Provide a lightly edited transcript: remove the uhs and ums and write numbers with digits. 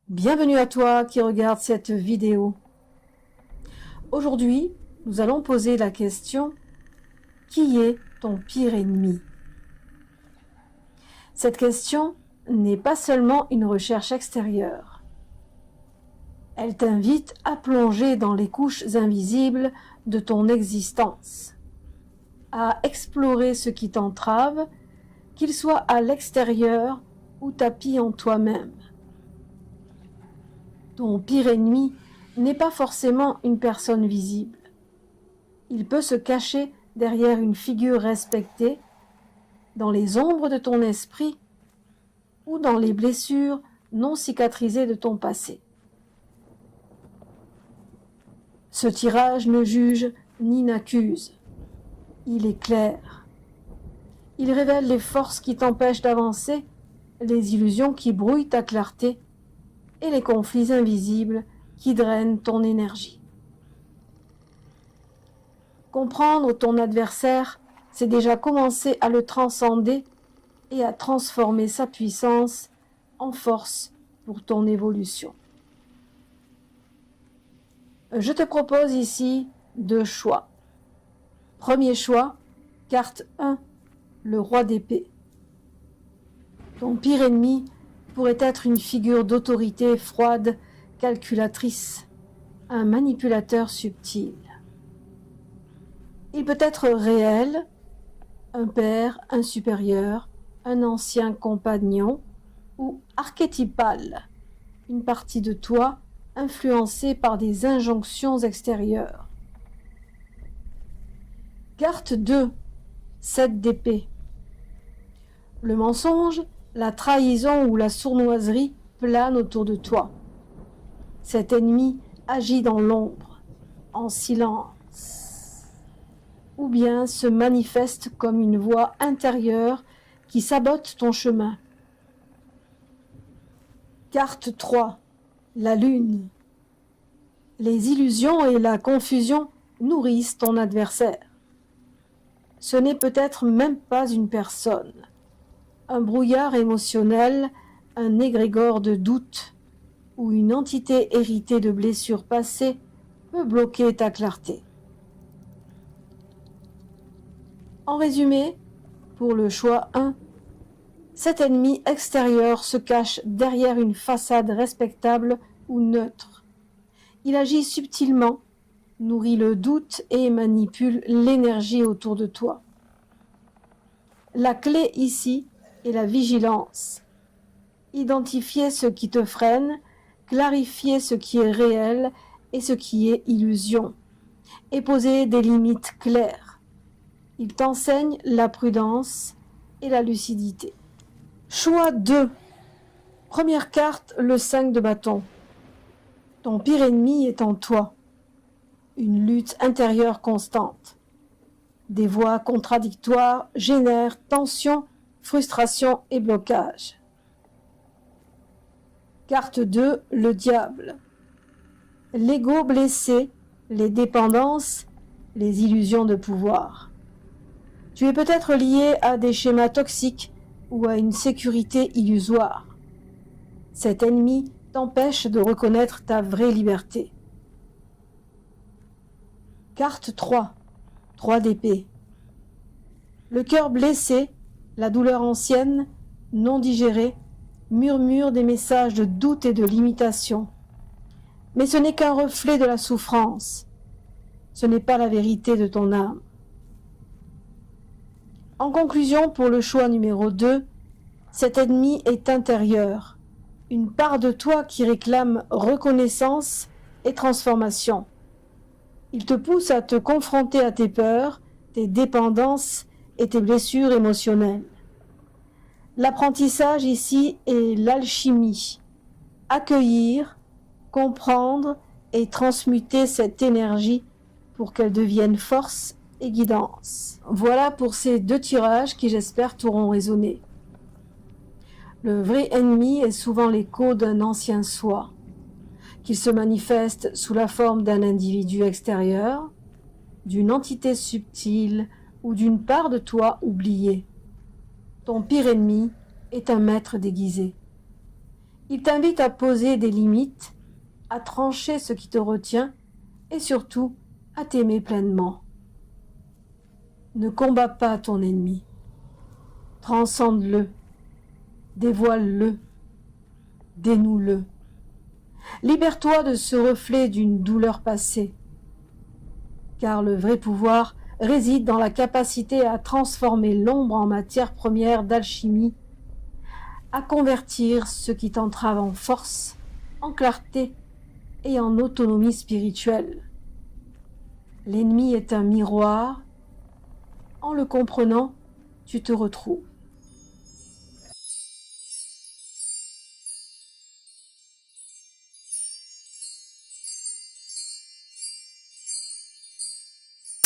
Bienvenue à toi qui regarde cette vidéo. Aujourd'hui, nous allons poser la question: qui est ton pire ennemi? Cette question n'est pas seulement une recherche extérieure. Elle t'invite à plonger dans les couches invisibles de ton existence, à explorer ce qui t'entrave, qu'il soit à l'extérieur ou tapis en toi-même. Ton pire ennemi n'est pas forcément une personne visible. Il peut se cacher derrière une figure respectée, dans les ombres de ton esprit ou dans les blessures non cicatrisées de ton passé. Ce tirage ne juge ni n'accuse. Il est clair. Il révèle les forces qui t'empêchent d'avancer, les illusions qui brouillent ta clarté et les conflits invisibles qui drainent ton énergie. Comprendre ton adversaire, c'est déjà commencer à le transcender et à transformer sa puissance en force pour ton évolution. Je te propose ici 2 choix. Premier choix, carte 1, le roi d'épée. Ton pire ennemi pourrait être une figure d'autorité froide, calculatrice, un manipulateur subtil. Il peut être réel, un père, un supérieur, un ancien compagnon, ou archétypal, une partie de toi influencée par des injonctions extérieures. Carte 2, 7 d'épée. Le mensonge, la trahison ou la sournoiserie planent autour de toi. Cet ennemi agit dans l'ombre, en silence, ou bien se manifeste comme une voix intérieure qui sabote ton chemin. Carte 3, la lune. Les illusions et la confusion nourrissent ton adversaire. Ce n'est peut-être même pas une personne. Un brouillard émotionnel, un égrégore de doute ou une entité héritée de blessures passées peut bloquer ta clarté. En résumé, pour le choix 1, cet ennemi extérieur se cache derrière une façade respectable ou neutre. Il agit subtilement, nourrit le doute et manipule l'énergie autour de toi. La clé ici est la vigilance. Identifier ce qui te freine, clarifier ce qui est réel et ce qui est illusion, et poser des limites claires. Il t'enseigne la prudence et la lucidité. Choix 2. Première carte, le 5 de bâton. Ton pire ennemi est en toi. Une lutte intérieure constante. Des voix contradictoires génèrent tension, frustration et blocage. Carte 2, le diable. L'ego blessé, les dépendances, les illusions de pouvoir. Tu es peut-être lié à des schémas toxiques ou à une sécurité illusoire. Cet ennemi t'empêche de reconnaître ta vraie liberté. Carte 3, 3 d'épée. Le cœur blessé, la douleur ancienne, non digérée, murmure des messages de doute et de limitation. Mais ce n'est qu'un reflet de la souffrance. Ce n'est pas la vérité de ton âme. En conclusion, pour le choix numéro 2, cet ennemi est intérieur, une part de toi qui réclame reconnaissance et transformation. Il te pousse à te confronter à tes peurs, tes dépendances et tes blessures émotionnelles. L'apprentissage ici est l'alchimie. Accueillir, comprendre et transmuter cette énergie pour qu'elle devienne force et guidance. Voilà pour ces 2 tirages qui, j'espère, t'auront résonné. Le vrai ennemi est souvent l'écho d'un ancien soi, qu'il se manifeste sous la forme d'un individu extérieur, d'une entité subtile ou d'une part de toi oubliée. Ton pire ennemi est un maître déguisé. Il t'invite à poser des limites, à trancher ce qui te retient et surtout à t'aimer pleinement. Ne combats pas ton ennemi. Transcende-le, dévoile-le, dénoue-le. Libère-toi de ce reflet d'une douleur passée, car le vrai pouvoir réside dans la capacité à transformer l'ombre en matière première d'alchimie, à convertir ce qui t'entrave en force, en clarté et en autonomie spirituelle. L'ennemi est un miroir. En le comprenant, tu te retrouves.